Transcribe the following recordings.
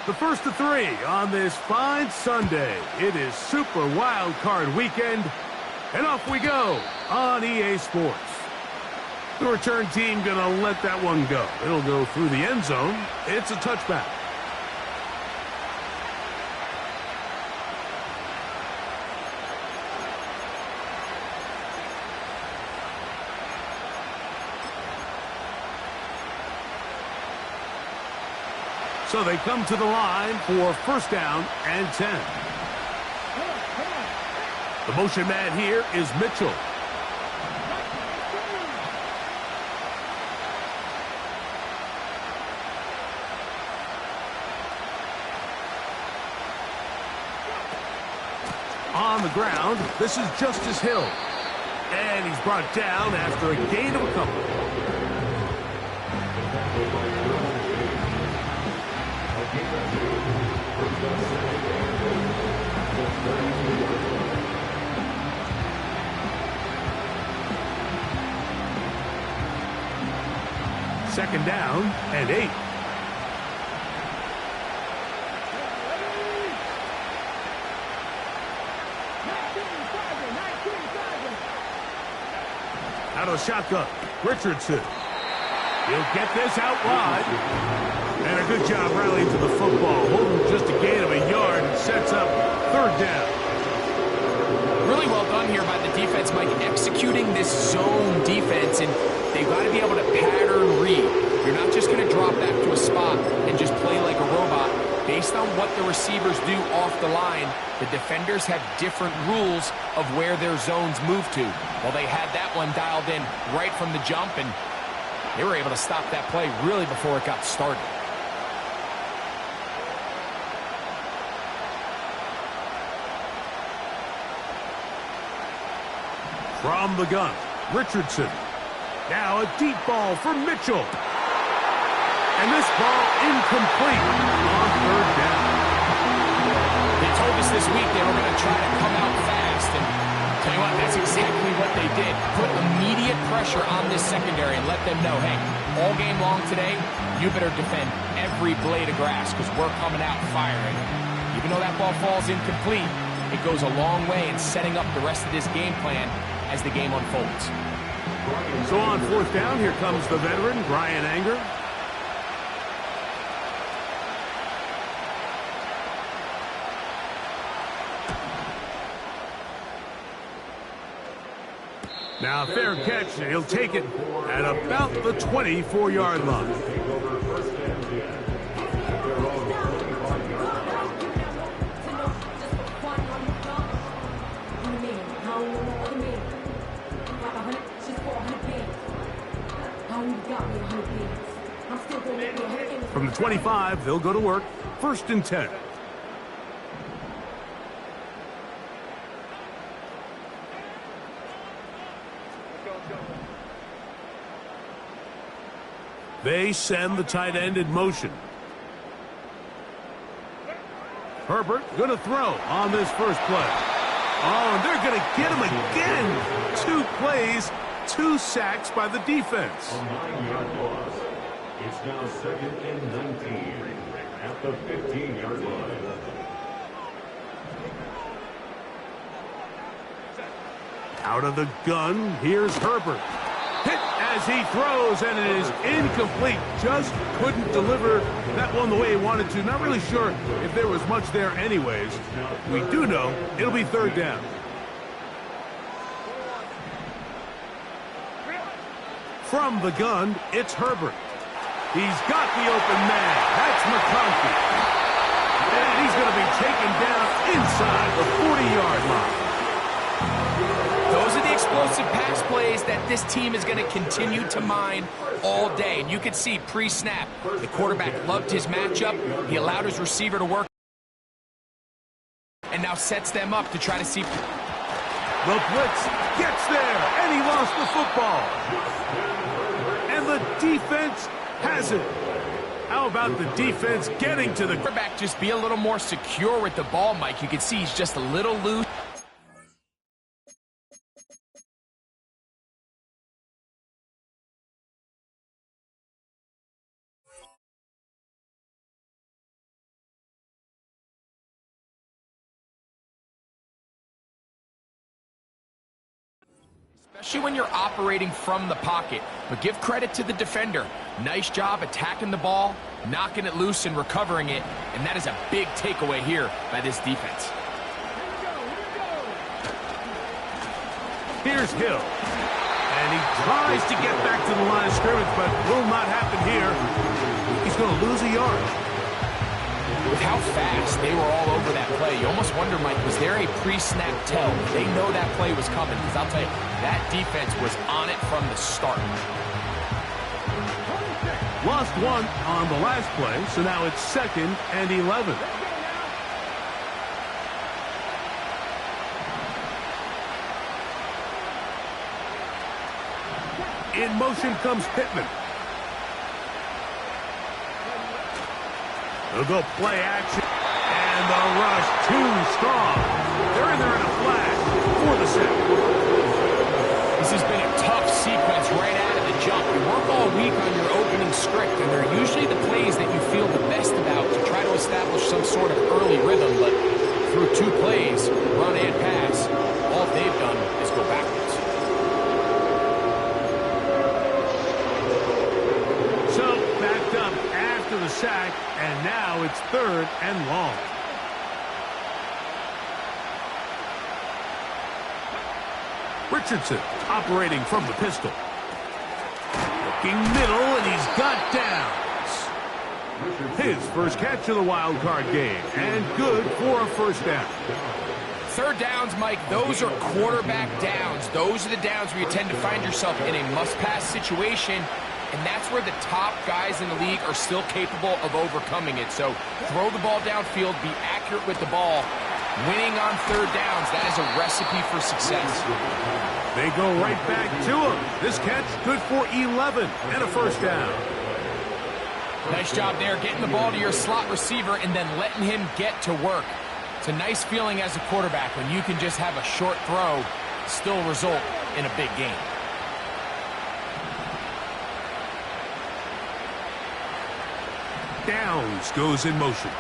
The first of three on this fine Sunday. It is Super Wildcard weekend, and off we go on EA Sports. The return team going to let that one go. It'll go through the end zone. It's a touchback. So they come to the line for first down and 10. The motion man here is Mitchell. On the ground, this is Justice Hill. And he's brought down after a gain of a couple. Second down and 8. Out of the shotgun, Richardson. He'll get this out wide. And a good job rallying to the football. Holding just a gain of a yard and sets up third down. Really well done here by the defense, Mike, executing this zone defense, and they've got to be able to pattern read. You're not just going to drop back to a spot and just play like a robot. Based on what the receivers do off the line, the defenders have different rules of where their zones move to. Well, they had that one dialed in right from the jump, and they were able to stop that play really before it got started. From the gun, Richardson. Now a deep ball for Mitchell. And this ball incomplete on third down. They told us this week they were going to try to come out fast. And tell you what, that's exactly what they did. Put immediate pressure on this secondary and let them know, hey, all game long today, you better defend every blade of grass because we're coming out firing. Even though that ball falls incomplete, it goes a long way in setting up the rest of this game plan as the game unfolds. So on fourth down, here comes the veteran, Brian Anger. Now fair catch, he'll take it at about the 24-yard line. From the 25, they'll go to work. First and 10. They send the tight end in motion. Herbert going to throw on this first play. Oh, and they're going to get him again. 2 plays, 2 sacks by the defense. It's now second and 19 at the 15-yard line. Out of the gun, here's Herbert. Hit as he throws, and it is incomplete. Just couldn't deliver that one the way he wanted to. Not really sure if there was much there anyways. We do know it'll be third down. From the gun, it's Herbert. He's got the open man. That's McConkey. And he's going to be taken down inside the 40-yard line. Those are the explosive pass plays that this team is going to continue to mine all day. And you can see pre-snap, the quarterback loved his matchup. He allowed his receiver to work and now sets them up to try to see. The blitz gets there, and he lost the football. And the defense has it. How about the defense getting to the quarterback? Just be a little more secure with the ball, Mike. You can see he's just a little loose. Especially when you're operating from the pocket. But give credit to the defender. Nice job attacking the ball, knocking it loose and recovering it. And that is a big takeaway here by this defense. Here's Hill. And he tries to get back to the line of scrimmage, but will not happen here. He's going to lose a yard. With how fast they were all over that play, you almost wonder, Mike, was there a pre-snap tell? They know that play was coming, because I'll tell you, that defense was on it from the start. Lost one on the last play, so now it's 2nd and 11. In motion comes Pittman. They'll go play action, and the rush too strong. They're in there in a flash for the sack. This has been a tough sequence right out of the jump. You work all week on your opening script, and they're usually the plays that you feel the best about to try to establish some sort of early rhythm, but through 2 plays, run and pass, all they've done is go backwards. So backed up after the sack, and now it's 3rd and long. Richardson operating from the pistol. Looking middle, and he's got downs. His first catch of the wild card game, and good for a 1st down. 3rd downs, Mike, those are quarterback downs. Those are the downs where you tend to find yourself in a must-pass situation, and that's where the top guys in the league are still capable of overcoming it. So throw the ball downfield, be accurate with the ball. Winning on 3rd downs, that is a recipe for success. They go right back to him. This catch good for 11 and a 1st down. Nice job there, getting the ball to your slot receiver and then letting him get to work. It's a nice feeling as a quarterback when you can just have a short throw, still result in a big game. Downs goes in motion.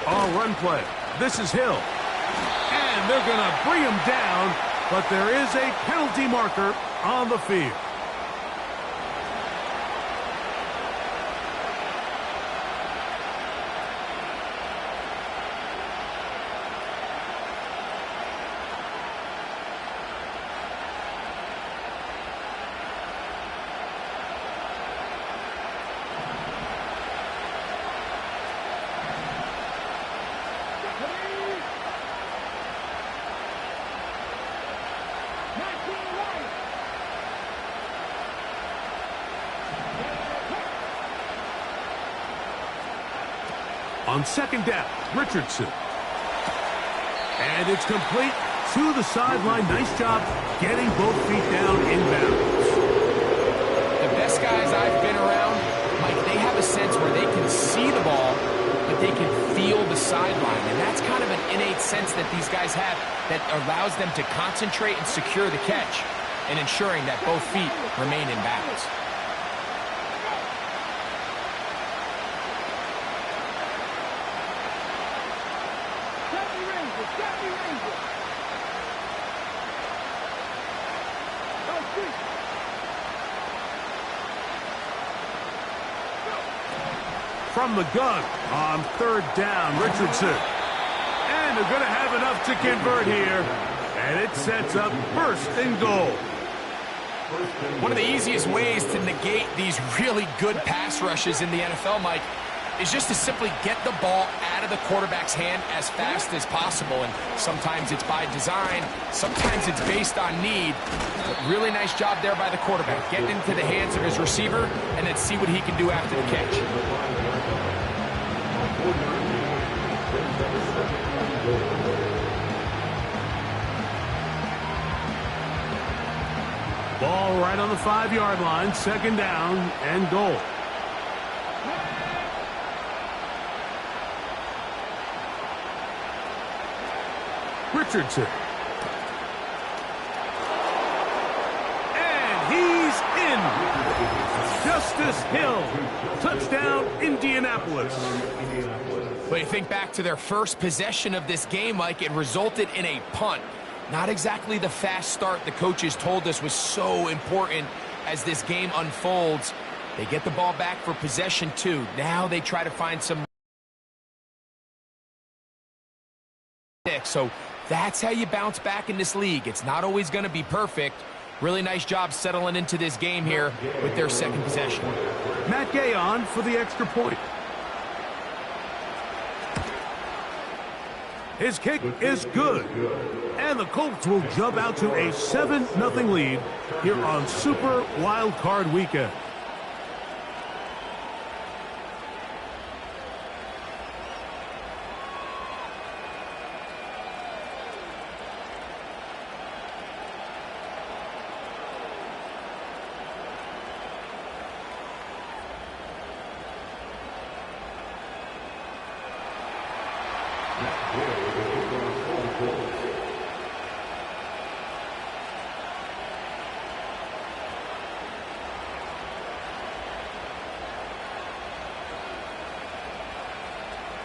All run play. This is Hill. And they're going to bring him down, but there is a penalty marker on the field. On 2nd down, Richardson. And it's complete to the sideline. Nice job getting both feet down inbounds. The best guys I've been around, Mike, they have a sense where they can see the ball, but they can feel the sideline. And that's kind of an innate sense that these guys have that allows them to concentrate and secure the catch and ensuring that both feet remain in balance. From the gun on 3rd down, Richardson. And they're going to have enough to convert here. And it sets up 1st and goal. One of the easiest ways to negate these really good pass rushes in the NFL, Mike, is just to simply get the ball out of the quarterback's hand as fast as possible. And sometimes it's by design, sometimes it's based on need. But really nice job there by the quarterback, getting into the hands of his receiver and then see what he can do after the catch. Ball right on the 5-yard line, 2nd down and goal. Richardson. And he's in. Justice Hill. Touchdown, Indianapolis. But you think back to their first possession of this game, Mike, it resulted in a punt. Not exactly the fast start the coaches told us was so important as this game unfolds. They get the ball back for possession 2. Now they try to find some. So that's how you bounce back in this league. It's not always going to be perfect. Really nice job settling into this game here with their second possession. Matt Gay on for the extra point. His kick is good. And the Colts will jump out to a 7-0 lead here on Super Wildcard Weekend.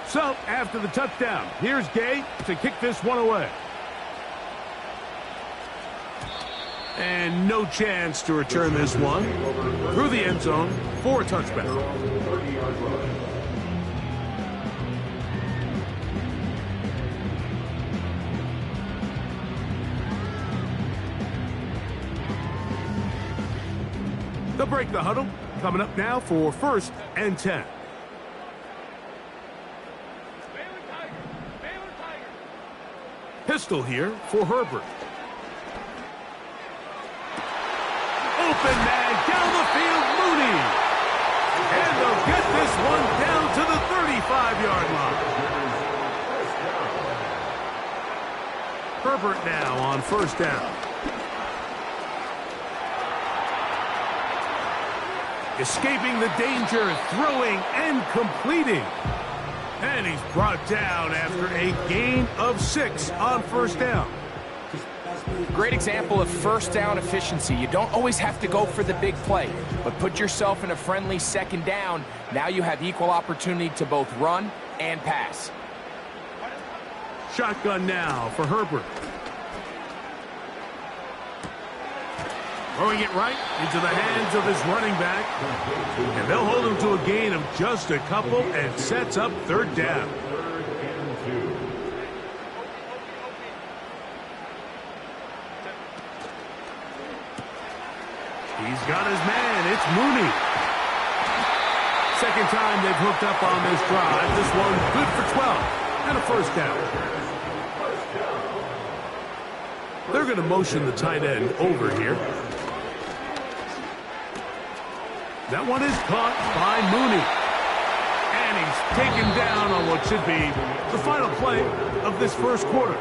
So, after the touchdown, here's Gay to kick this one away. And no chance to return this one through the end zone for a touchback. They'll break the huddle. Coming up now for 1st and 10. Pistol here for Herbert. Open man down the field, Mooney. And they'll get this one down to the 35-yard line. Herbert now on 1st down. Escaping the danger, throwing and completing. And he's brought down after a gain of 6 on 1st down. Great example of 1st down efficiency. You don't always have to go for the big play, but put yourself in a friendly 2nd down. Now you have equal opportunity to both run and pass. Shotgun now for Herbert. Throwing it right into the hands of his running back. And they'll hold him to a gain of just a couple and sets up 3rd down. He's got his man. It's Mooney. 2nd time they've hooked up on this drive. This one good for 12 and a 1st down. They're going to motion the tight end over here. That one is caught by Mooney. And he's taken down on what should be the final play of this 1st quarter.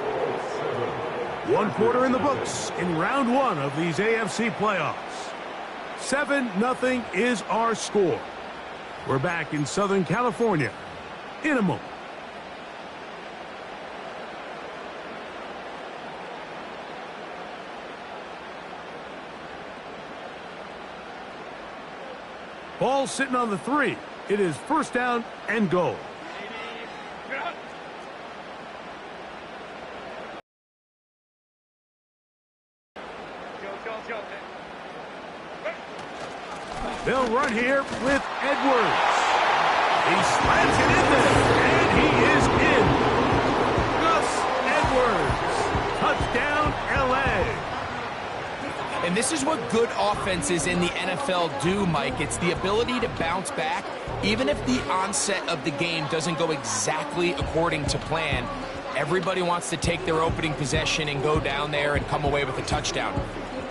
1 quarter in the books in round 1 of these AFC playoffs. 7-0 is our score. We're back in Southern California in a moment. Ball sitting on the 3. It is 1st down and goal. They'll run here with Edwards. He slams it in there, and he is in. Gus Edwards. Touchdown, L.A. And this is what good offenses in the NFL do, Mike. It's the ability to bounce back, even if the onset of the game doesn't go exactly according to plan. Everybody wants to take their opening possession and go down there and come away with a touchdown.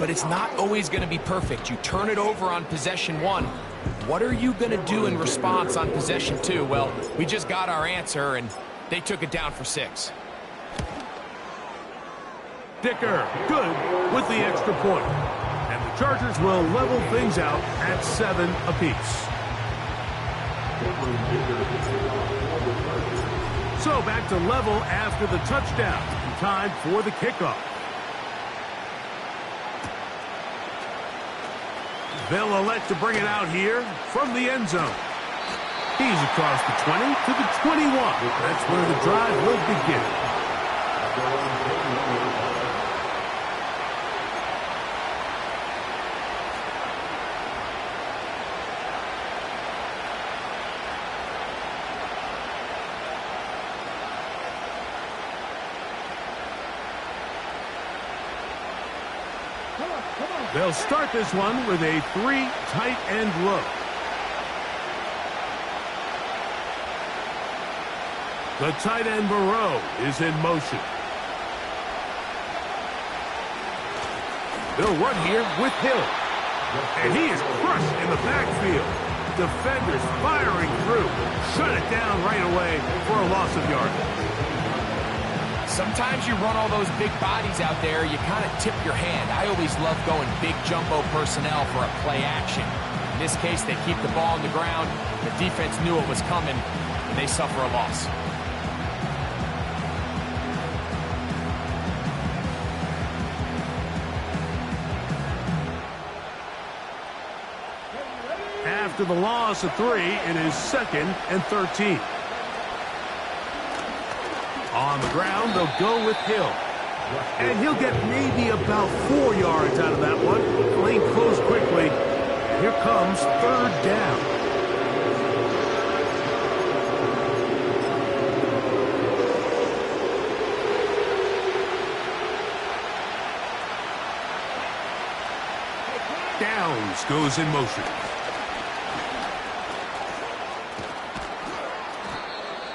But it's not always going to be perfect. You turn it over on possession 1. What are you going to do in response on possession 2? Well, we just got our answer, and they took it down for 6. Dicker, good with the extra point. And the Chargers will level things out at 7 apiece. So back to level after the touchdown. Time for the kickoff. They'll elect to bring it out here from the end zone. He's across the 20 to the 21. That's where the drive will begin. They'll start this one with a 3 tight end look. The tight end Moreau is in motion. They'll run here with Hill. And he is crushed in the backfield. Defenders firing through. Shut it down right away for a loss of yardage. Sometimes you run all those big bodies out there, you kind of tip your hand. I always love going big jumbo personnel for a play action. In this case, they keep the ball on the ground. The defense knew it was coming, and they suffer a loss. After the loss of 3, it is 2nd and 13. On the ground, they'll go with Hill. And he'll get maybe about 4 yards out of that one. Playing close quickly. Here comes 3rd down. Downs goes in motion.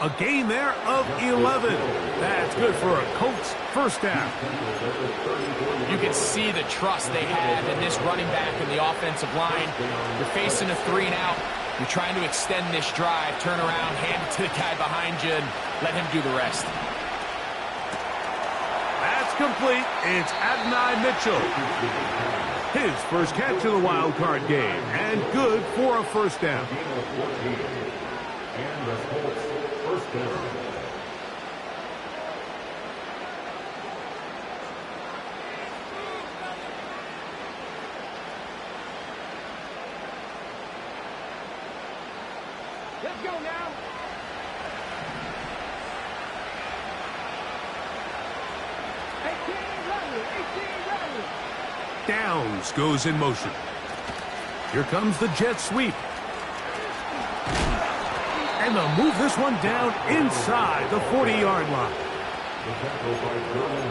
A gain there of 11. That's good for a Colts first down. You can see the trust they have in this running back and the offensive line. You're facing a 3 and out. You're trying to extend this drive, turn around, hand it to the guy behind you, and let him do the rest. That's complete. It's Adonai Mitchell. His first catch of the wild card game, and good for a first down. And the Colts first down. Let's go now. Downs goes in motion. Here comes the jet sweep. And they'll move this one down inside the 40-yard line.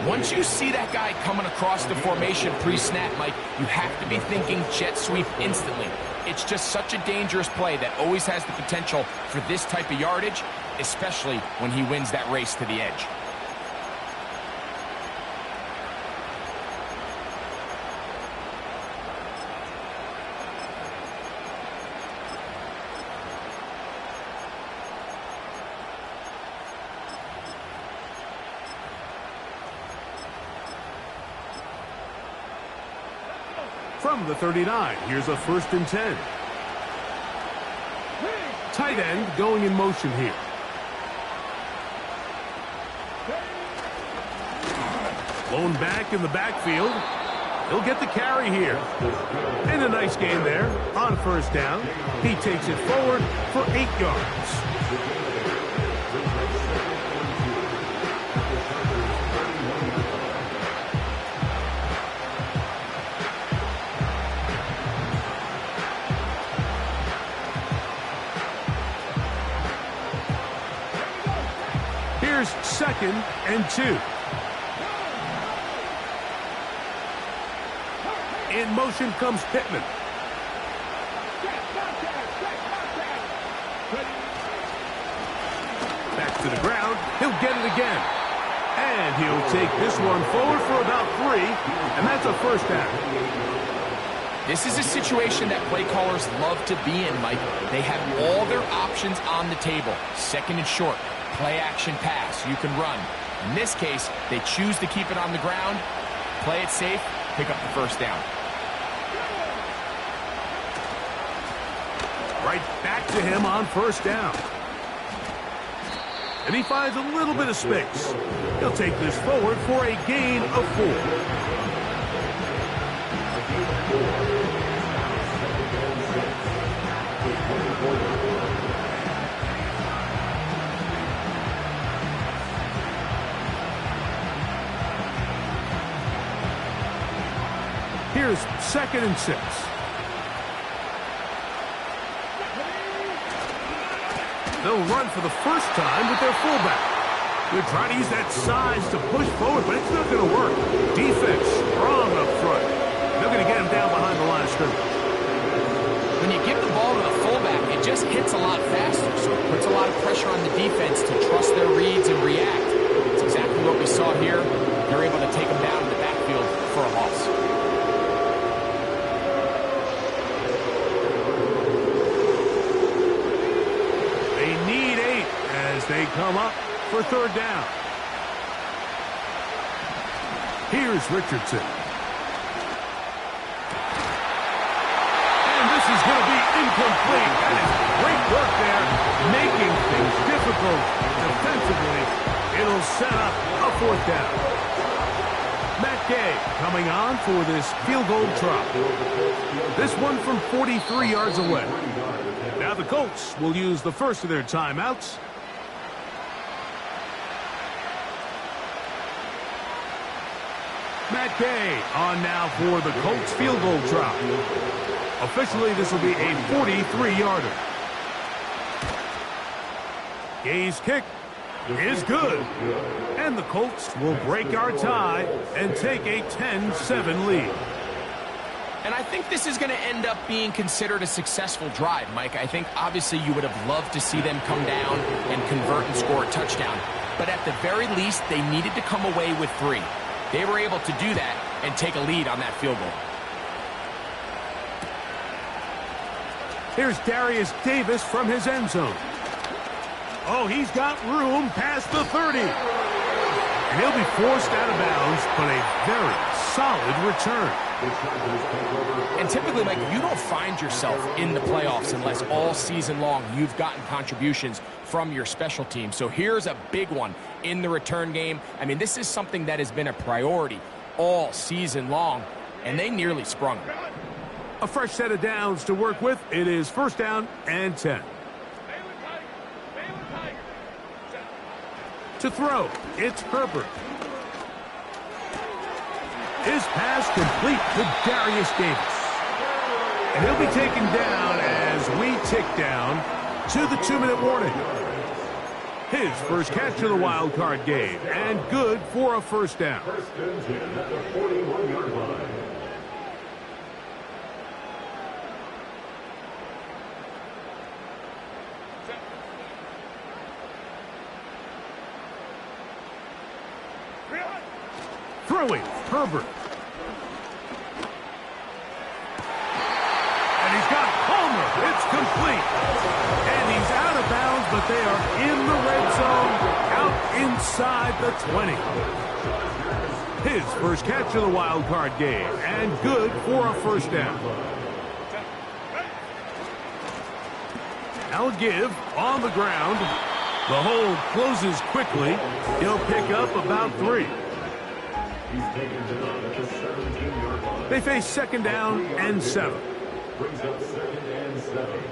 Once you see that guy coming across the formation pre-snap, Mike, you have to be thinking jet sweep instantly. It's just such a dangerous play that always has the potential for this type of yardage, especially when he wins that race to the edge. From the 39, here's a 1st and 10. Tight end going in motion here. Blown back in the backfield. He'll get the carry here. And a nice gain there on first down. He takes it forward for 8 yards. Here's 2nd and 2. In motion comes Pittman. Back to the ground. He'll get it again. And he'll take this one forward for about 3. And that's a first down. This is a situation that play callers love to be in, Mike. They have all their options on the table. 2nd and short. Play action pass. You can run. In this case, they choose to keep it on the ground, play it safe, pick up the first down. Right back to him on first down. And he finds a little bit of space. He'll take this forward for a gain of 4. Here's 2nd and 6. They'll run for the first time with their fullback. They're trying to use that size to push forward, but it's not going to work. Defense strong up front. They'll going to get him down behind the line of scrimmage. When you give the ball to the fullback, it just hits a lot faster, so it puts a lot of pressure on the defense to trust their reads and react. It's exactly what we saw here. They're able to take him down in the backfield for a loss. They need 8 as they come up for third down. Here's Richardson. And this is going to be incomplete. That is great work there, making things difficult defensively. It'll set up a fourth down. Matt Gay coming on for this field goal try. This one from 43 yards away. Now the Colts will use the first of their timeouts. Matt Gay on now for the Colts field goal try. Officially, this will be a 43-yarder. Gay's kick is good. And the Colts will break our tie and take a 10-7 lead. And I think this is going to end up being considered a successful drive, Mike. I think obviously you would have loved to see them come down and convert and score a touchdown. But at the very least, they needed to come away with 3. They were able to do that and take a lead on that field goal. Here's Darius Davis from his end zone. Oh, he's got room past the 30. And he'll be forced out of bounds, but a very solid return. And typically, Mike, you don't find yourself in the playoffs unless all season long you've gotten contributions from your special team. So here's a big one in the return game. I mean, this is something that has been a priority all season long, and they nearly sprung it. A fresh set of downs to work with. It is first down and 10. To throw, it's Herbert. His pass complete to Darius Davis. And he'll be taken down as we tick down to the 2-minute warning. His first catch of the wild card game, and good for a first down. First and 10 at the 41-yard line. Throwing, Herbert. And he's got Palmer. It's complete. And he's out of bounds, but they are in the red zone, out inside the 20. His first catch of the wild card game, and good for a first down. Now give on the ground. The hole closes quickly. He'll pick up about 3. They face second down and 7. Brings up second and 7.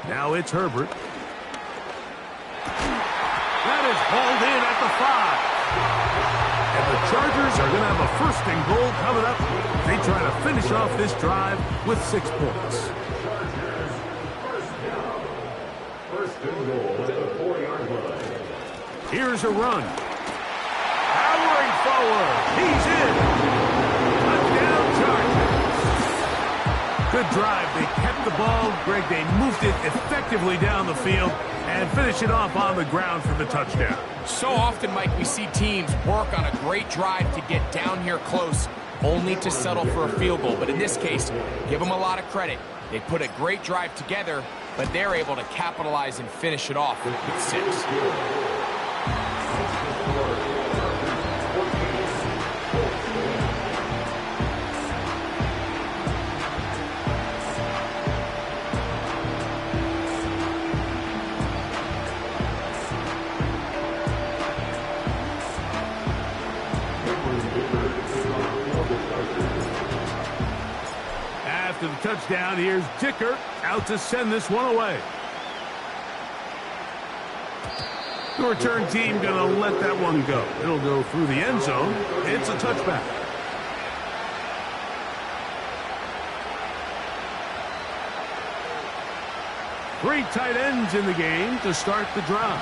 Now it's Herbert. That is hauled in at the 5. And the Chargers are going to have a first and goal coming up. They try to finish off this drive with 6 points. First and goal at the 4-yard line. Here's a run. Powering forward. He's in. Touchdown, Chargers. Good drive. They kept the ball. Greg, they moved it effectively down the field and finish it off on the ground for the touchdown. So often, Mike, we see teams work on a great drive to get down here close, only to settle for a field goal. But in this case, give them a lot of credit. They put a great drive together, but they're able to capitalize and finish it off with 6. After the touchdown, here's Dicker out to send this one away. The return team going to let that one go. It'll go through the end zone. It's a touchback. Three tight ends in the game to start the drive.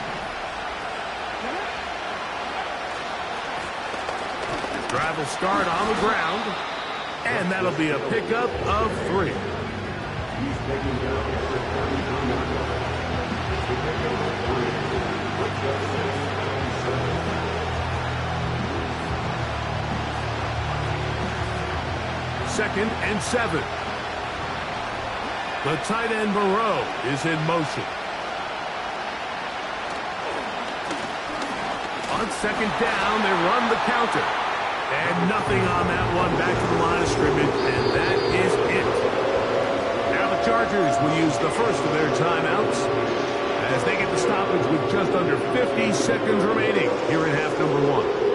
Drive will start on the ground, and that'll be a pickup of 3. Second and 7. The tight end Moreau is in motion. On second down, they run the counter. And nothing on that one, back to the line of scrimmage, and that is it. Now the Chargers will use the first of their timeouts as they get the stoppage with just under 50 seconds remaining here in half number 1.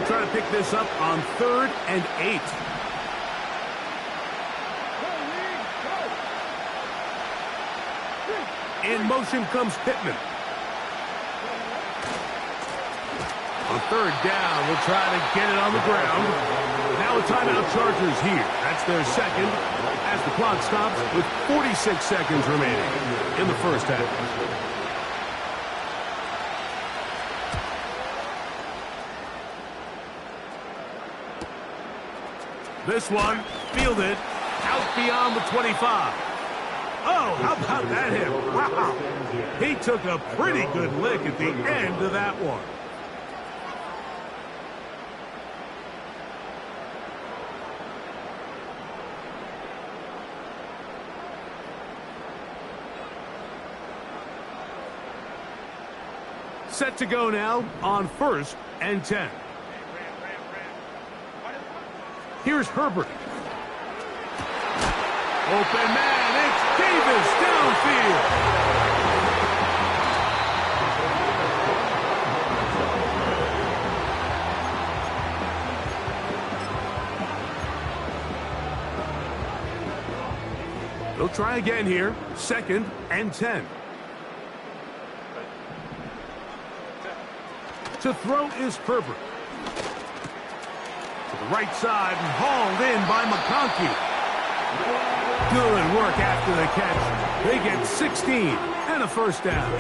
Trying to pick this up on 3rd and 8. In motion comes Pittman. On 3rd down, we'll try to get it on the ground. Now a timeout Chargers here. That's their second as the clock stops with 46 seconds remaining in the first half. This one, fielded, out beyond the 25. Oh, how about that hit? Wow. He took a pretty good lick at the end of that one. Set to go now on 1st and 10. Here's Herbert. Open man, it's Davis downfield. They'll try again here. 2nd and 10. To throw is Herbert. Right side and hauled in by McConkey. Good work after the catch. They get 16 and a first down.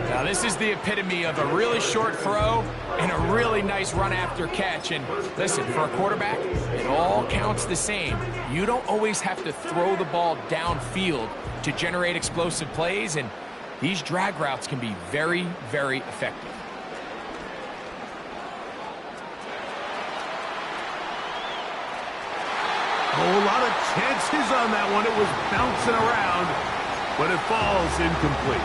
Now this is the epitome of a really short throw and a really nice run after catch. And listen, for a quarterback, it all counts the same. You don't always have to throw the ball downfield to generate explosive plays, and these drag routes can be very, very effective. A whole lot of chances on that one. It was bouncing around, but it falls incomplete.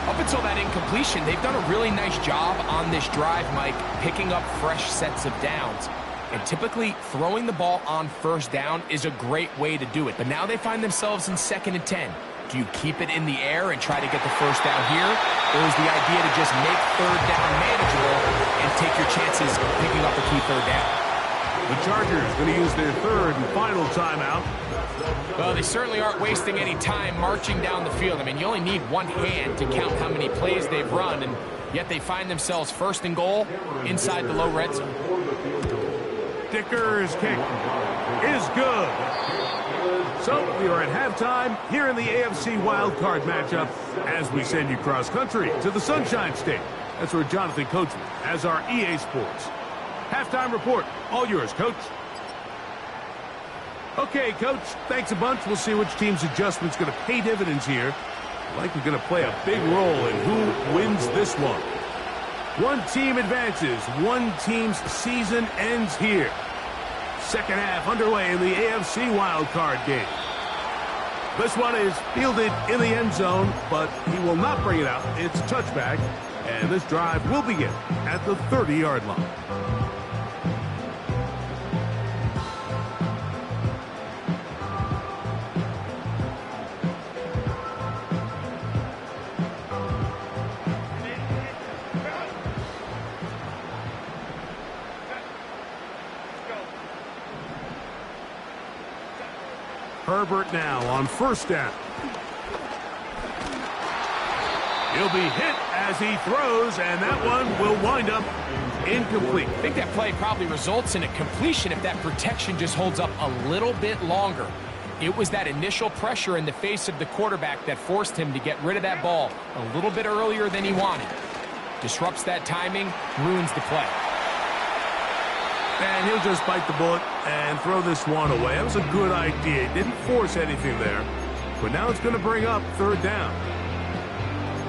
Up until that incompletion, they've done a really nice job on this drive, Mike, picking up fresh sets of downs. And typically, throwing the ball on 1st down is a great way to do it. But now they find themselves in 2nd and 10. Do you keep it in the air and try to get the 1st down here? Or is the idea to just make 3rd down manageable and take your chances of picking up a key 3rd down? The Chargers going to use their 3rd and final timeout. Well, they certainly aren't wasting any time marching down the field. I mean, you only need one hand to count how many plays they've run, and yet they find themselves 1st and goal inside the low red zone. Dicker's kick is good. So we are at halftime here in the AFC Wildcard matchup as we send you cross country to the Sunshine State. That's where Jonathan Coachman has our EA Sports halftime report. All yours, Coach. Okay, Coach, thanks a bunch. We'll see which team's adjustment's going to pay dividends here. Likely going to play a big role in who wins this one. One team advances. One team's season ends here. Second half underway in the AFC wildcard game. This one is fielded in the end zone, but he will not bring it out. It's a touchback, and this drive will begin at the 30-yard line. Herbert now on 1st down. He'll be hit as he throws, and that one will wind up incomplete. I think that play probably results in a completion if that protection just holds up a little bit longer. It was that initial pressure in the face of the quarterback that forced him to get rid of that ball a little bit earlier than he wanted. Disrupts that timing, ruins the play. And he'll just bite the bullet and throw this one away. That was a good idea. Didn't force anything there. But now it's going to bring up third down.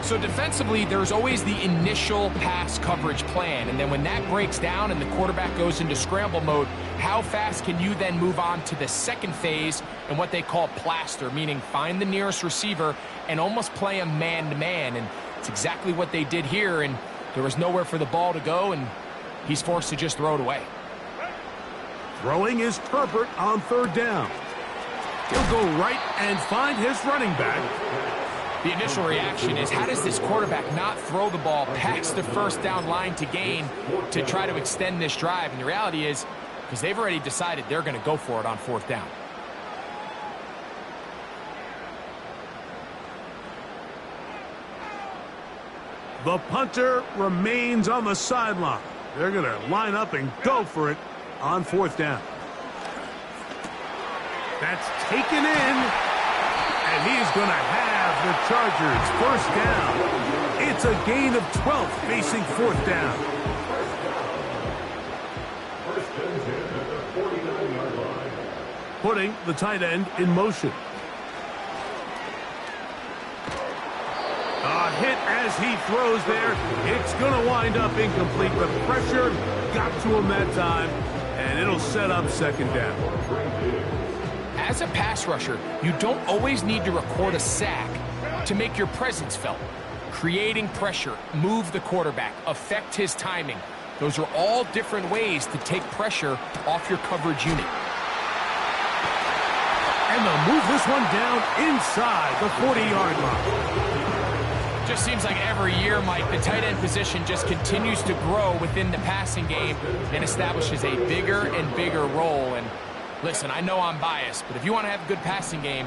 So defensively, there's always the initial pass coverage plan. And then when that breaks down and the quarterback goes into scramble mode, how fast can you then move on to the second phase and what they call plaster, meaning find the nearest receiver and almost play him man-to-man. And it's exactly what they did here. And there was nowhere for the ball to go, and he's forced to just throw it away. Throwing is Herbert on third down. He'll go right and find his running back. The initial reaction is, how does this quarterback not throw the ball past the first down line to gain to try to extend this drive? And the reality is, because they've already decided they're going to go for it on fourth down. The punter remains on the sideline. They're going to line up and go for it on fourth down. That's taken in, and he's going to have the Chargers first down. It's a gain of 12 facing fourth down. First and 10 at the 49-yard line. Putting the tight end in motion. A hit as he throws there. It's going to wind up incomplete. The pressure got to him that time, and it'll set up second down. As a pass rusher, you don't always need to record a sack to make your presence felt. Creating pressure, move the quarterback, affect his timing. Those are all different ways to take pressure off your coverage unit. And they'll move this one down inside the 40-yard line. Just seems like every year, Mike, the tight end position just continues to grow within the passing game and establishes a bigger and bigger role. And listen, I know I'm biased, but if you want to have a good passing game,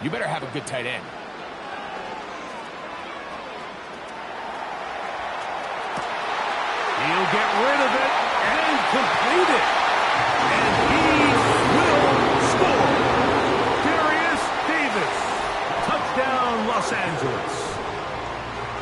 you better have a good tight end. He'll get rid of it and complete it. And he will score. Darius Davis. Touchdown, Los Angeles.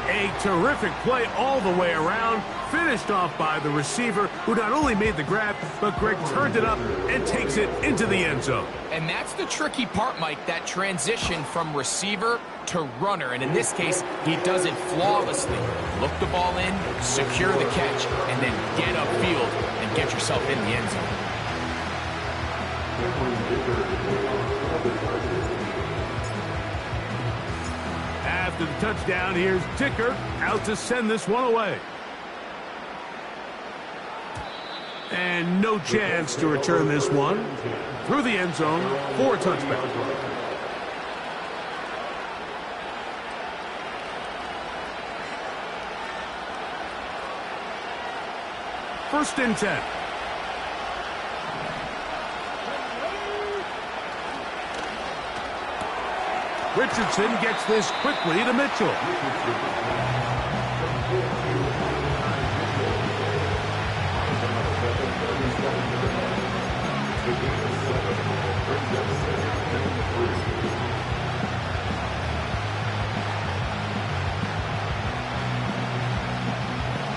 A terrific play all the way around. Finished off by the receiver, who not only made the grab, but Greg turned it up and takes it into the end zone. And that's the tricky part, Mike, that transition from receiver to runner. And in this case, he does it flawlessly. Look the ball in, secure the catch, and then get upfield and get yourself in the end zone. After the touchdown, here's Dicker out to send this one away. And no chance to return this one through the end zone for a touchback. First and 10. Richardson gets this quickly to Mitchell.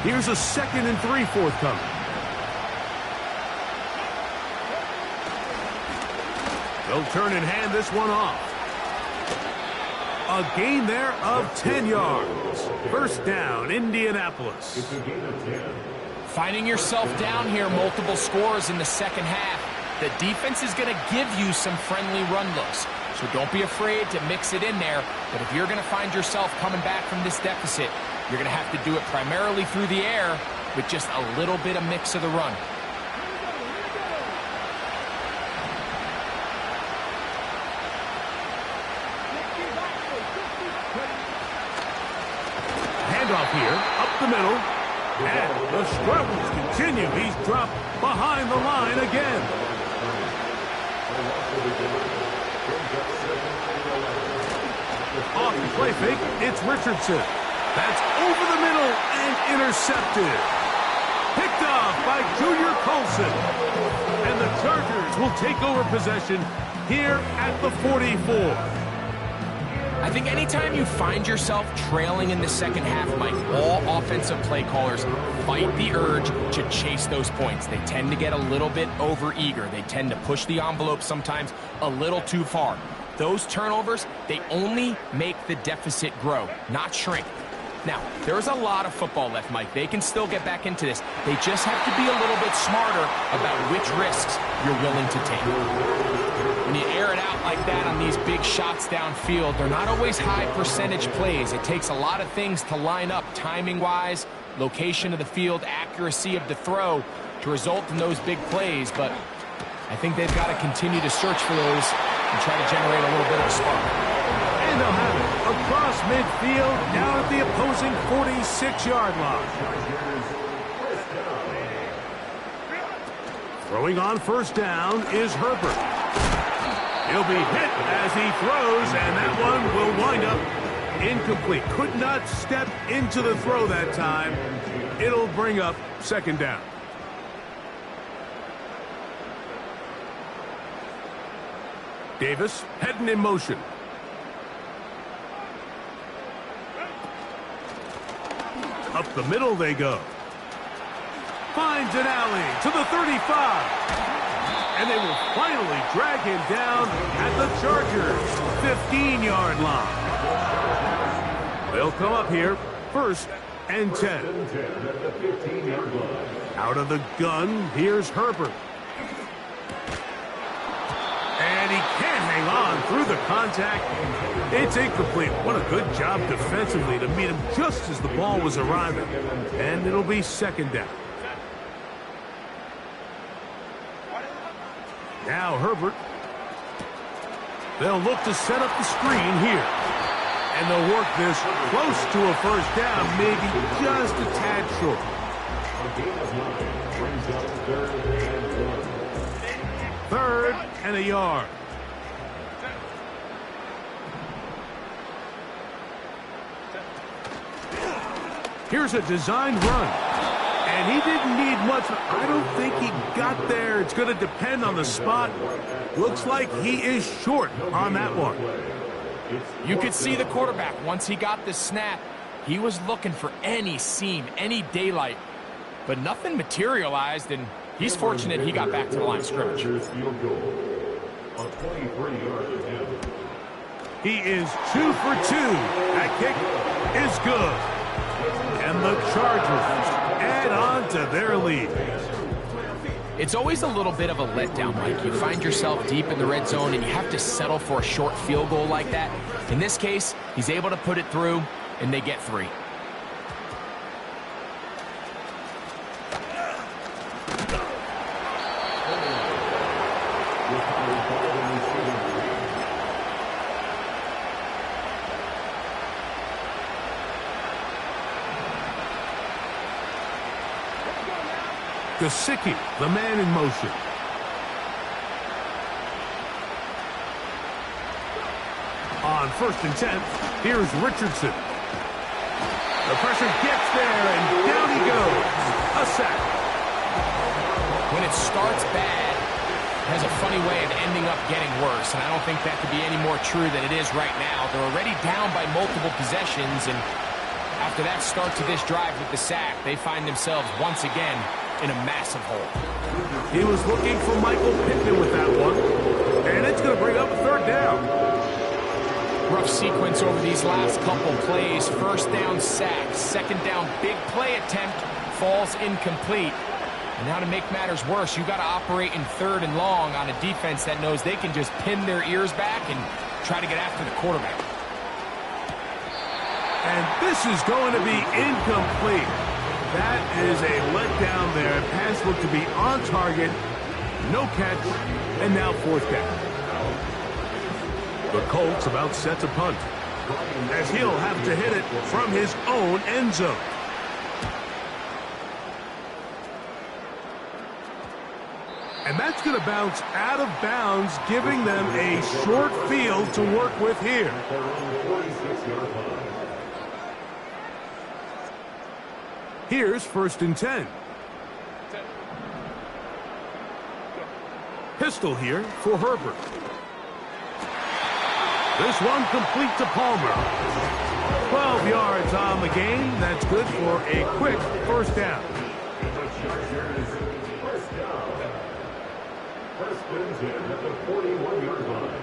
Here's a 2nd and 3 forthcoming. They'll turn and hand this one off. A gain there of 10 yards. First down, Indianapolis. Finding yourself down here, multiple scores in the second half. The defense is going to give you some friendly run looks. So don't be afraid to mix it in there. But if you're going to find yourself coming back from this deficit, you're going to have to do it primarily through the air with just a little bit of mix of the run. Handoff here, up the middle. And the struggles continue. He's dropped behind the line again. Off the play fake, it's Richardson. That's over the middle and intercepted. Picked off by Junior Colson. And the Chargers will take over possession here at the 44. I think anytime you find yourself trailing in the second half, Mike, all offensive play callers fight the urge to chase those points. They tend to get a little bit overeager. They tend to push the envelope sometimes a little too far. Those turnovers, they only make the deficit grow, not shrink. Now, there's a lot of football left, Mike. They can still get back into this. They just have to be a little bit smarter about which risks you're willing to take. When you air it out like that on these big shots downfield, they're not always high percentage plays. It takes a lot of things to line up timing-wise, location of the field, accuracy of the throw to result in those big plays. But I think they've got to continue to search for those and try to generate a little bit of a spark. And they'll have it across midfield, down at the opposing 46-yard line. Throwing on first down is Herbert. He'll be hit as he throws, and that one will wind up incomplete. Could not step into the throw that time. It'll bring up second down. Davis heading in motion. Up the middle they go. Finds an alley to the 35. And they will finally drag him down at the Chargers' 15-yard line. They'll come up here, first and 10. Out of the gun, here's Herbert. And he can't hang on through the contact. It's incomplete. What a good job defensively to meet him just as the ball was arriving. And it'll be second down. Now Herbert. They'll look to set up the screen here. And they'll work this close to a first down, maybe just a tad short. Third and a yard. Here's a designed run. And he didn't need much. I don't think he got there. It's going to depend on the spot. Looks like he is short on that one. You could see the quarterback, once he got the snap, he was looking for any seam, any daylight. But nothing materialized, and he's fortunate he got back to the line of scrimmage. He is 2 for 2. That kick is good. And the Chargers add on to their lead. It's always a little bit of a letdown, Mike. You find yourself deep in the red zone and you have to settle for a short field goal like that. In this case, he's able to put it through, and they get 3. Gesicki, the man in motion. On first and 10, here's Richardson. The pressure gets there, and down he goes. A sack. When it starts bad, it has a funny way of ending up getting worse, and I don't think that could be any more true than it is right now. They're already down by multiple possessions, and after that start to this drive with the sack, they find themselves once again in a massive hole. He was looking for Michael Pittman with that one, and it's going to bring up a third down. Rough sequence over these last couple plays. First down, sack. Second down, big play attempt, falls incomplete. And now to make matters worse, you got to operate in third and long on a defense that knows they can just pin their ears back and try to get after the quarterback. And this is going to be incomplete. That is a letdown there. Pass looked to be on target. No catch. And now fourth down. The Colts about set to punt, as he'll have to hit it from his own end zone. And that's going to bounce out of bounds, giving them a short field to work with here. Here's 1st and 10. Pistol here for Herbert. This one complete to Palmer. 12 yards on the game. That's good for a quick 1st down. First and 10 at the 41-yard line.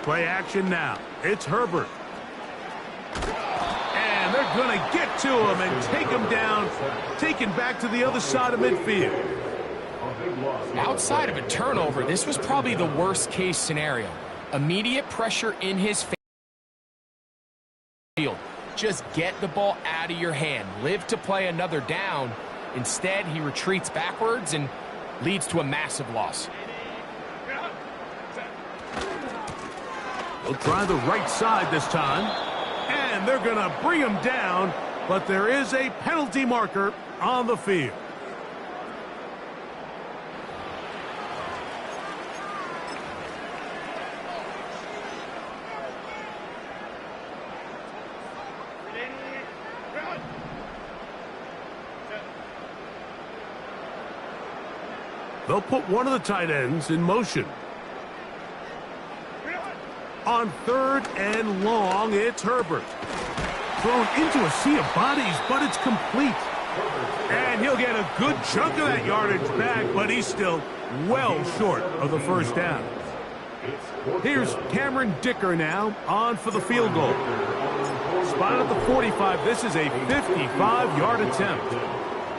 Play action now. It's Herbert. And they're going to get to him and take him down, taken back to the other side of midfield. Outside of a turnover, this was probably the worst case scenario. Immediate pressure in his field. Just get the ball out of your hand. Live to play another down. Instead, he retreats backwards and leads to a massive loss. They'll try the right side this time. And they're going to bring him down, but there is a penalty marker on the field. They'll put one of the tight ends in motion. On 3rd and long, it's Herbert. Thrown into a sea of bodies, but it's complete. And he'll get a good chunk of that yardage back, but he's still well short of the 1st down. Here's Cameron Dicker now on for the field goal. Spotted at the 45. This is a 55-yard attempt.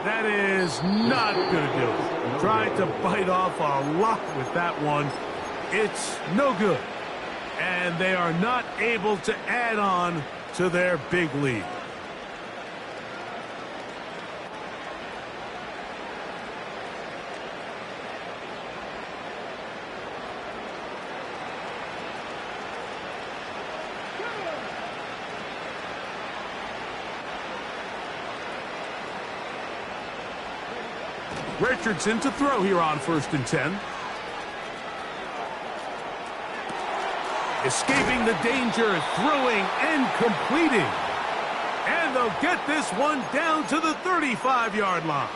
That is not going to do it. Tried to bite off a lot with that one. It's no good. And they are not able to add on to their big lead. Richardson to throw here on 1st and 10. Escaping the danger, throwing and completing. And they'll get this one down to the 35-yard line.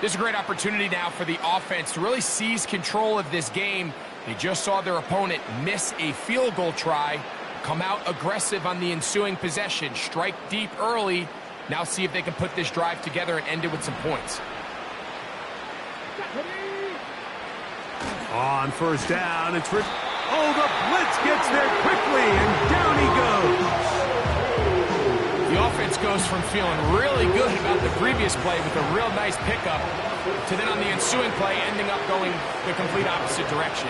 This is a great opportunity now for the offense to really seize control of this game. They just saw their opponent miss a field goal try, come out aggressive on the ensuing possession, strike deep early. Now see if they can put this drive together and end it with some points. On 1st down, it's Rich. Oh, the blitz gets there quickly, and down he goes. The offense goes from feeling really good about the previous play with a real nice pickup to then on the ensuing play ending up going the complete opposite direction.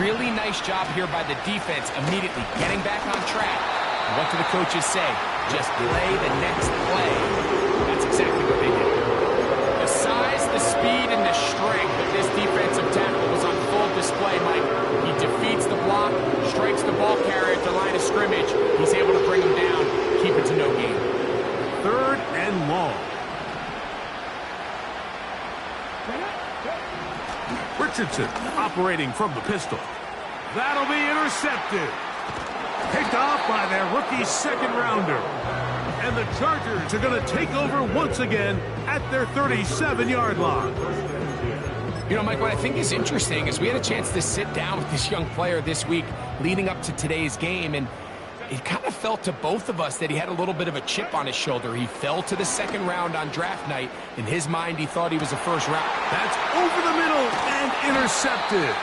Really nice job here by the defense immediately getting back on track. And what do the coaches say? Just play the next play. That's exactly what they did. The size, the speed, and the strength of this defensive tackle was on full display, Mike. He defeats the block, strikes the ball carrier at the line of scrimmage. He's able to bring him down, keep it to no gain. 3rd and long. Richardson operating from the pistol. That'll be intercepted. Picked off by their rookie 2nd rounder. And the Chargers are going to take over once again at their 37-yard line. You know, Mike, what I think is interesting is we had a chance to sit down with this young player this week leading up to today's game, and it kind of felt to both of us that he had a little bit of a chip on his shoulder. He fell to the 2nd round on draft night. In his mind, he thought he was a 1st round. That's over the middle and intercepted.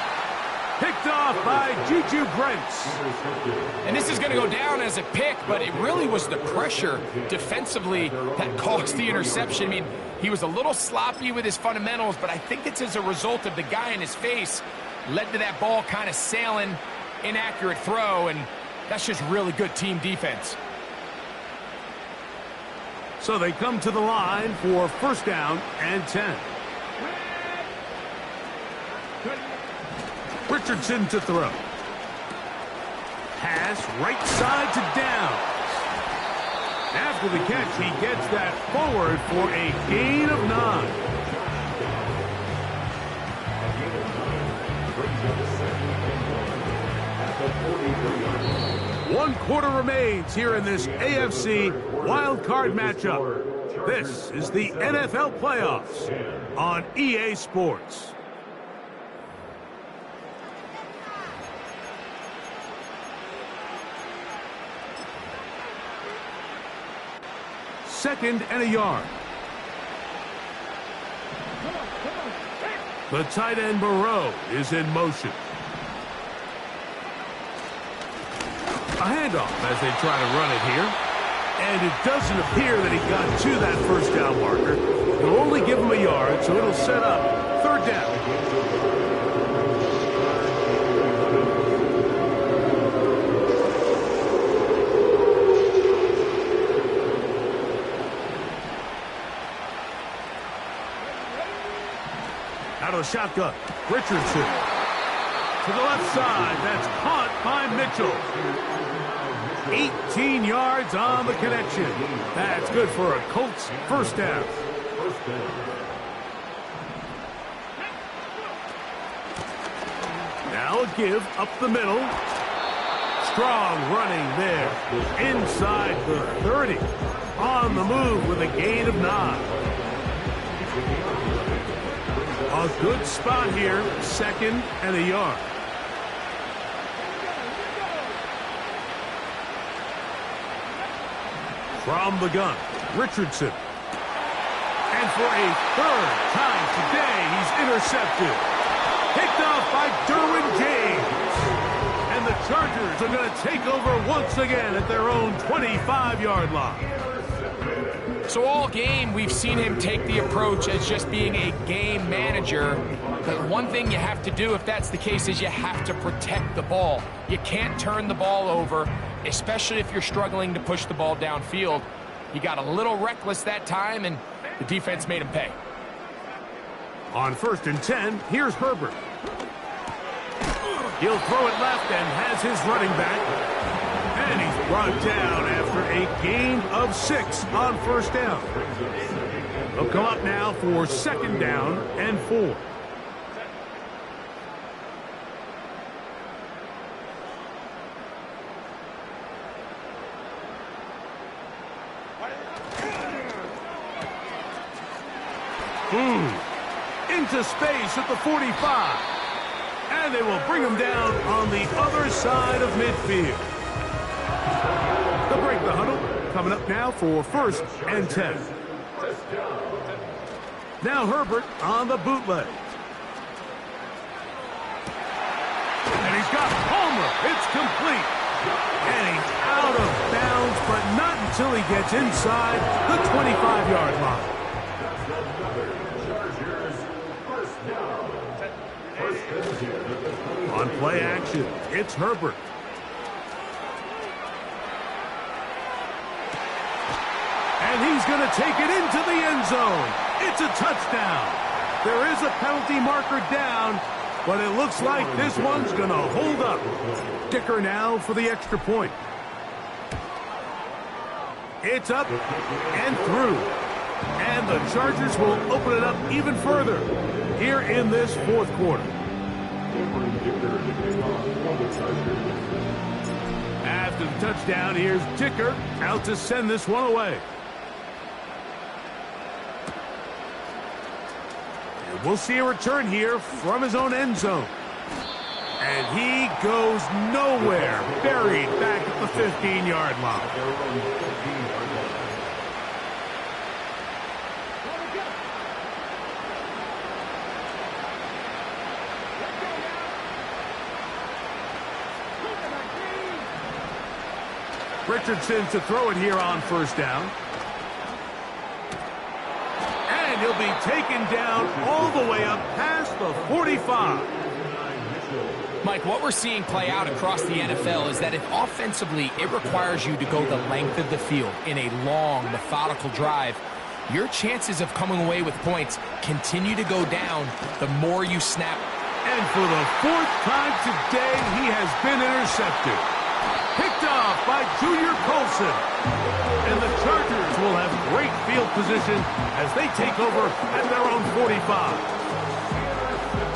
Picked off by Juju Brents. And this is going to go down as a pick, but it really was the pressure defensively that caused the interception. I mean, he was a little sloppy with his fundamentals, but I think it's as a result of the guy in his face led to that ball kind of sailing, inaccurate throw, and that's just really good team defense. So they come to the line for 1st down and 10. Richardson to throw. Pass right side to Downs. After the catch, he gets that forward for a gain of 9. One quarter remains here in this AFC Wildcard matchup. This is the NFL playoffs on EA Sports. Second and a yard. The tight end Moreau is in motion. A handoff as they try to run it here. And it doesn't appear that he got to that first down marker. They'll only give him a yard, so it'll set up third down. Out of the shotgun, Richardson. To the left side, that's caught by Mitchell. 18 yards on the connection. That's good for a Colts first down. Now a give up the middle. Strong running there. Inside the 30. On the move with a gain of 9. A good spot here. Second and a yard. From the gun, Richardson. And for a third time today, he's intercepted. Picked off by Derwin James. And the Chargers are going to take over once again at their own 25-yard line. So all game, we've seen him take the approach as just being a game manager. But one thing you have to do, if that's the case, is you have to protect the ball. You can't turn the ball over, especially if you're struggling to push the ball downfield. He got a little reckless that time, and the defense made him pay. On 1st and 10, here's Herbert. He'll throw it left and has his running back. And he's brought down after a gain of 6 on first down. They'll come up now for second down and 4. Into space at the 45. And they will bring him down on the other side of midfield. They'll break the huddle. Coming up now for 1st and 10. Now Herbert on the bootleg. And he's got Palmer. It's complete. And he's out of bounds, but not until he gets inside the 25-yard line. On play action, it's Herbert. And he's going to take it into the end zone. It's a touchdown. There is a penalty marker down, but it looks like this one's going to hold up. Dicker now for the extra point. It's up and through. And the Chargers will open it up even further here in this 4th quarter. After the touchdown, here's Dicker out to send this one away. And we'll see a return here from his own end zone. And he goes nowhere, buried back at the 15-yard line. Richardson to throw it here on first down. And he'll be taken down all the way up past the 45. Mike, what we're seeing play out across the NFL is that if offensively it requires you to go the length of the field in a long, methodical drive, your chances of coming away with points continue to go down the more you snap. And for the 4th time today, he has been intercepted. Picked off by Junior Colson. And the Chargers will have great field position as they take over at their own 45.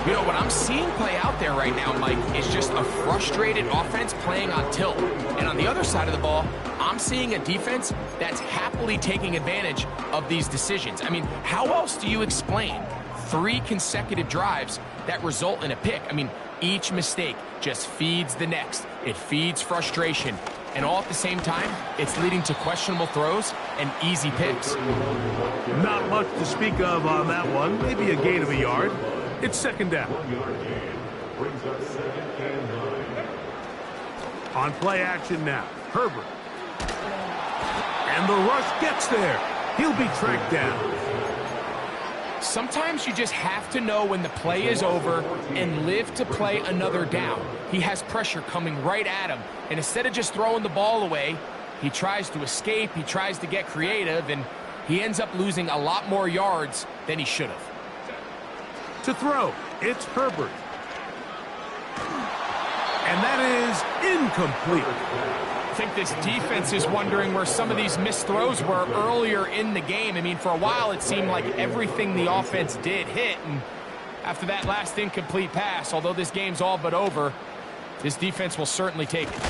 You know, what I'm seeing play out there right now, Mike, is just a frustrated offense playing on tilt. And on the other side of the ball, I'm seeing a defense that's happily taking advantage of these decisions. I mean, how else do you explain 3 consecutive drives that result in a pick? I mean, each mistake just feeds the next. It feeds frustration. And all at the same time, it's leading to questionable throws and easy picks. Not much to speak of on that one. Maybe a gain of a yard. It's second down. On play action now, Herbert. And the rush gets there. He'll be tracked down. Sometimes you just have to know when the play is over and live to play another down. He has pressure coming right at him, and instead of just throwing the ball away, he tries to escape, he tries to get creative, and he ends up losing a lot more yards than he should have. To throw, it's Herbert. And that is incomplete. I think this defense is wondering where some of these missed throws were earlier in the game. I mean, for a while it seemed like everything the offense did hit, and after that last incomplete pass, although this game's all but over, this defense will certainly take it.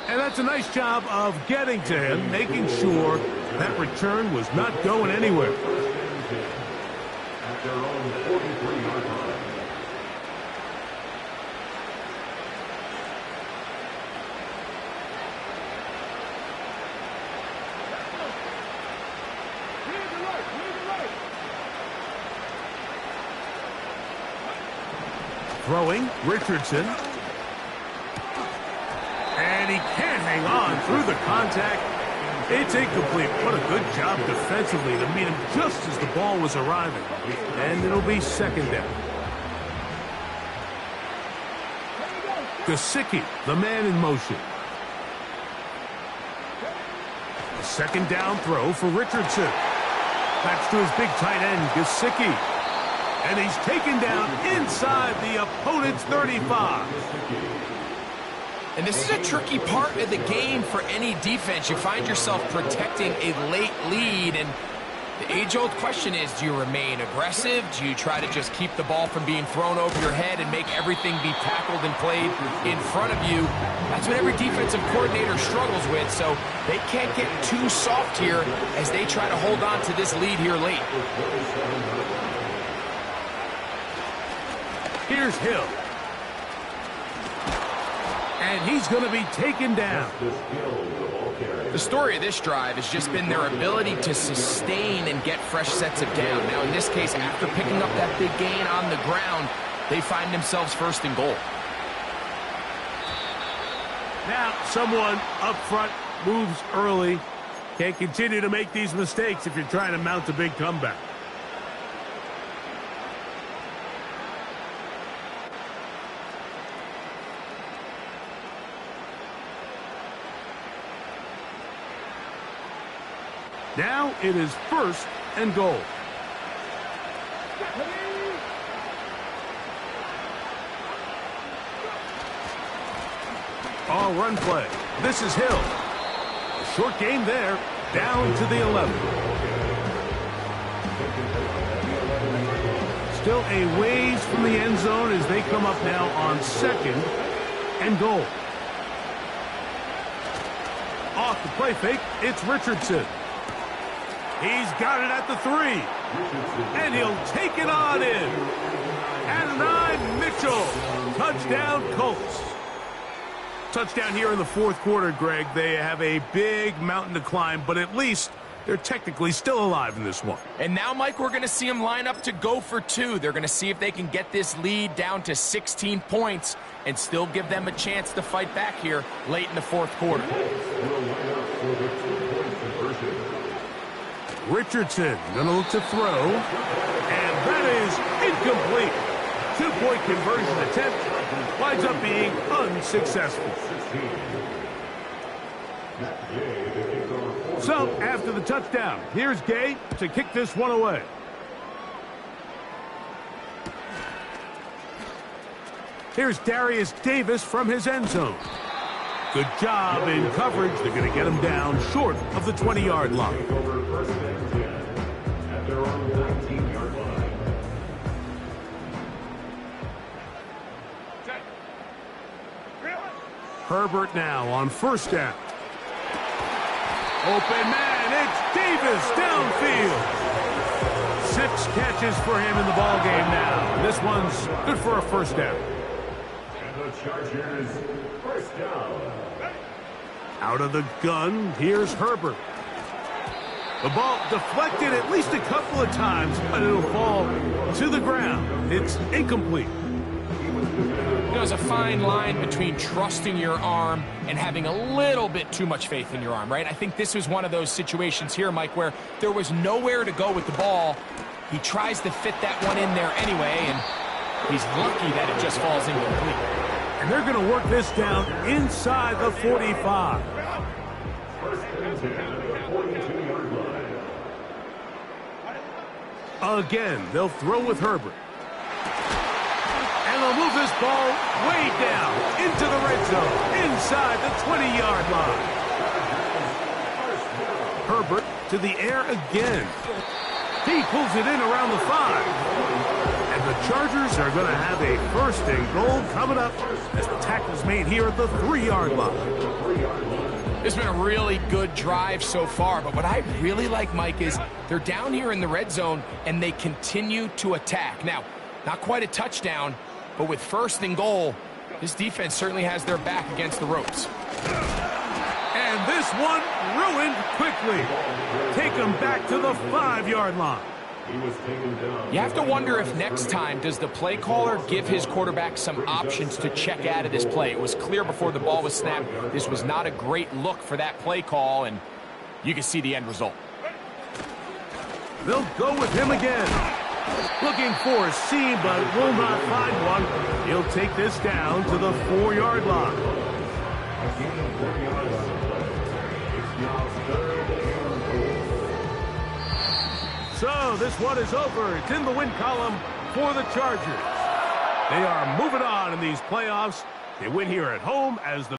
And that's a nice job of getting to him, making sure that return was not going anywhere. At their own 43-yard line. Throwing, Richardson. And he can't hang on through the contact. It's incomplete. What a good job defensively to meet him just as the ball was arriving. And it'll be second down. Gesicki, the man in motion. Second down throw for Richardson. That's to his big tight end, Gesicki. And he's taken down inside the opponent's 35. And this is a tricky part of the game for any defense. You find yourself protecting a late lead, and the age-old question is, do you remain aggressive? Do you try to just keep the ball from being thrown over your head and make everything be tackled and played in front of you? That's what every defensive coordinator struggles with, so they can't get too soft here as they try to hold on to this lead here late. Here's Hill. And he's going to be taken down. The story of this drive has just been their ability to sustain and get fresh sets of down. Now, in this case, after picking up that big gain on the ground, they find themselves first and goal. Now, someone up front moves early. Can't continue to make these mistakes if you're trying to mount a big comeback. Now it is first and goal. All run play. This is Hill. A short gain there, down to the 11. Still a ways from the end zone as they come up now on second and goal. Off the play fake, it's Richardson. He's got it at the 3. And he'll take it on in. Adonai Mitchell. Touchdown, Colts. Touchdown here in the fourth quarter, Greg. They have a big mountain to climb, but at least they're technically still alive in this one. And now, Mike, we're going to see them line up to go for 2. They're going to see if they can get this lead down to 16 points and still give them a chance to fight back here late in the fourth quarter. Richardson going to look to throw, and that is incomplete. 2-point conversion attempt winds up being unsuccessful. So, after the touchdown, here's Gay to kick this one away. Here's Darius Davis from his end zone. Good job in coverage. They're going to get him down short of the 20-yard line. Herbert now on first down. Open man, it's Davis downfield. 6 catches for him in the ball game now. This one's good for a first down. And the Chargers, first down. Out of the gun, here's Herbert. The ball deflected at least a couple of times, but it'll fall to the ground. It's incomplete. There's a fine line between trusting your arm and having a little bit too much faith in your arm, right? I think this was one of those situations here, Mike, where there was nowhere to go with the ball. He tries to fit that one in there anyway, and he's lucky that it just falls incomplete. And they're going to work this down inside the 45. First and 10 at the 42-yard line. Again, they'll throw with Herbert. And they'll move this ball way down into the red zone, inside the 20-yard line. Herbert to the air again. He pulls it in around the 5. And the Chargers are going to have a first and goal coming up as the tackle's made here at the 3-yard line. It's been a really good drive so far, but what I really like, Mike, is they're down here in the red zone and they continue to attack. Now, not quite a touchdown, but with first and goal, this defense certainly has their back against the ropes. And this one ruined quickly. Take them back to the 5-yard line. He was taken down. You have to wonder if next time, does the play caller give his quarterback some options to check out of this play? It was clear before the ball was snapped. This was not a great look for that play call, and you can see the end result. They'll go with him again. Looking for a seam, but will not find one. He'll take this down to the 4-yard line. So this one is over. It's in the win column for the Chargers. They are moving on in these playoffs. They win here at home as the